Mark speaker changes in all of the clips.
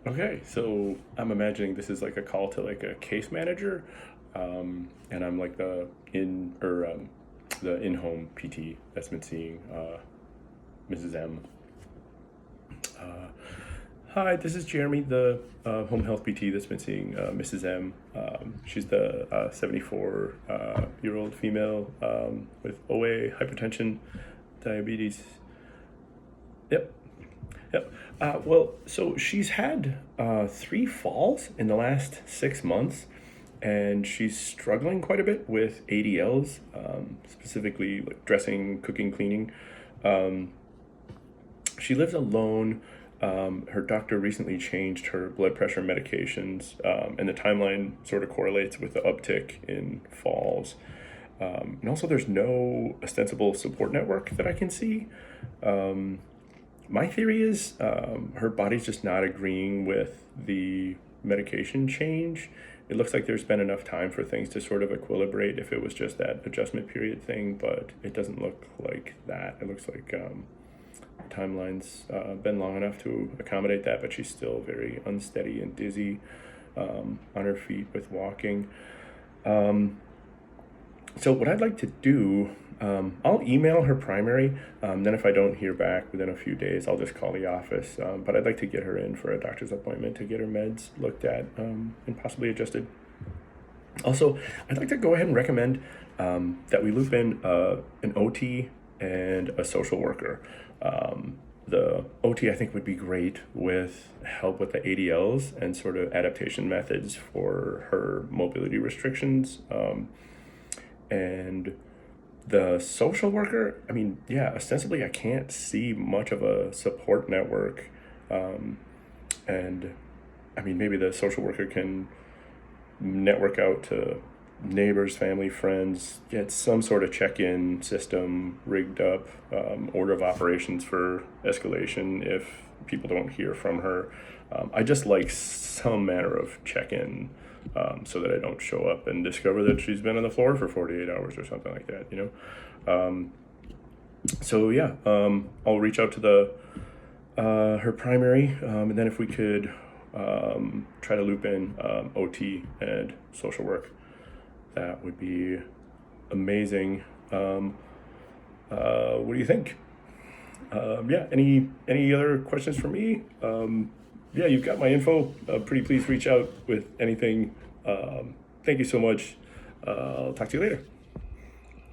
Speaker 1: Okay, so I'm imagining this is like a call to like a case manager, and I'm like the in-home PT that's been seeing Mrs. M. Hi, this is Jeremy, the home health PT that's been seeing Mrs. M. She's the 74 year old female with OA, hypertension, diabetes. Yep. Yep. Well, so she's had 3 falls in the last 6 months, and she's struggling quite a bit with ADLs, specifically like dressing, cooking, cleaning. Um, she lives alone. Her doctor recently changed her blood pressure medications, and the timeline sort of correlates with the uptick in falls. And also, there's no ostensible support network that I can see. My theory is her body's just not agreeing with the medication change. It looks like there's been enough time for things to sort of equilibrate if it was just that adjustment period thing, but it doesn't look like that. It looks like the timeline's been long enough to accommodate that, but she's still very unsteady and dizzy on her feet with walking. Um, so what I'd like to do, I'll email her primary. Then if I don't hear back within a few days, I'll just call the office. But I'd like to get her in for a doctor's appointment to get her meds looked at and possibly adjusted. Also, I'd like to go ahead and recommend that we loop in an OT and a social worker. The OT I think would be great with help with the ADLs and sort of adaptation methods for her mobility restrictions. And the social worker, I mean, yeah, ostensibly I can't see much of a support network. Um, and I mean, maybe the social worker can network out to neighbors, family, friends, get some sort of check in system rigged up, order of operations for escalation if people don't hear from her. I just like some manner of check in so that I don't show up and discover that she's been on the floor for 48 hours or something like that, you know? So, yeah, I'll reach out to the her primary, and then if we could try to loop in OT and social work, that would be amazing. What do you think? Yeah, any other questions for me? Yeah, you've got my info. Pretty please reach out with anything. Thank you so much. I'll talk to you later.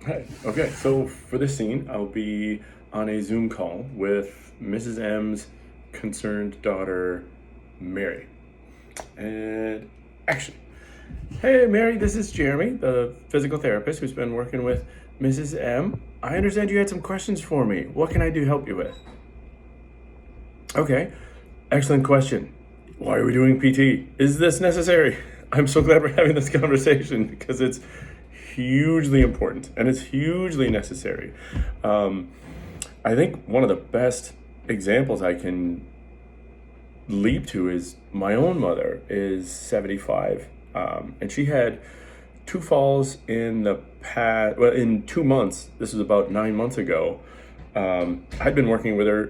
Speaker 1: Hi. Okay, so for this scene, I'll be on a Zoom call with Mrs. M's concerned daughter, Mary. And action. Hey, Mary, this is Jeremy, the physical therapist who's been working with Mrs. M. I understand you had some questions for me. What can I do to help you with? Okay, excellent question. Why are we doing PT? Is this necessary? I'm so glad we're having this conversation because it's hugely important and it's hugely necessary. Um, I think one of the best examples I can leap to is my own mother is 75, and she had 2 falls in the past, well, in 2 months. This was about 9 months ago. I'd been working with her,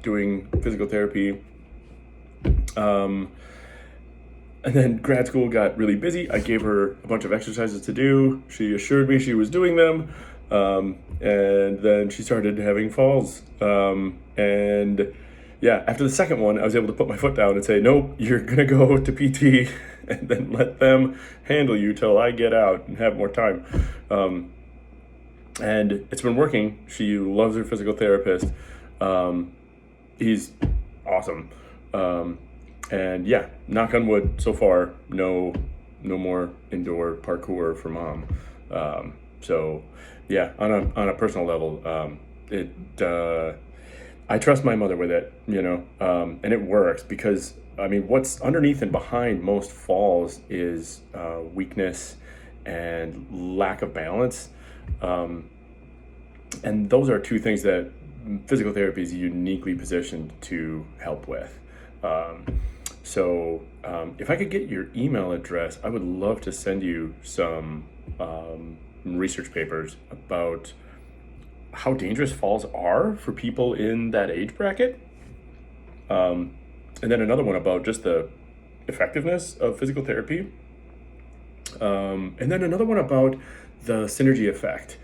Speaker 1: doing physical therapy. Um, and then grad school got really busy. I gave her a bunch of exercises to do. She assured me she was doing them. And then she started having falls. And yeah, after the second one, I was able to put my foot down and say, nope, you're going to go to PT and then let them handle you till I get out and have more time. And it's been working. She loves her physical therapist. He's awesome. And yeah, knock on wood, so far, no more indoor parkour for mom. So yeah, on a personal level, it I trust my mother with it, and it works because I mean, what's underneath and behind most falls is weakness and lack of balance. Um, and those are two things that physical therapy is uniquely positioned to help with. If I could get your email address, I would love to send you some research papers about how dangerous falls are for people in that age bracket. And then another one about just the effectiveness of physical therapy. And then another one about the synergy effect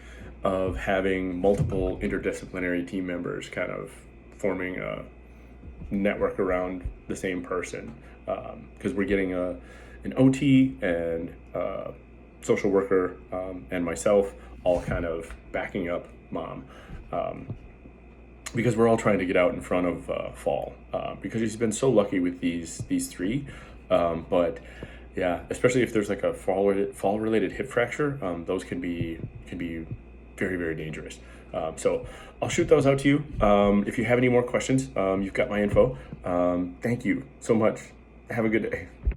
Speaker 1: of having multiple interdisciplinary team members kind of forming a network around the same person. Because we're getting an OT and a social worker and myself all kind of backing up mom. Because we're all trying to get out in front of fall, because she's been so lucky with these three, but yeah, especially if there's like a fall related hip fracture, those can be very, very dangerous. So I'll shoot those out to you. If you have any more questions, you've got my info. Thank you so much. Have a good day.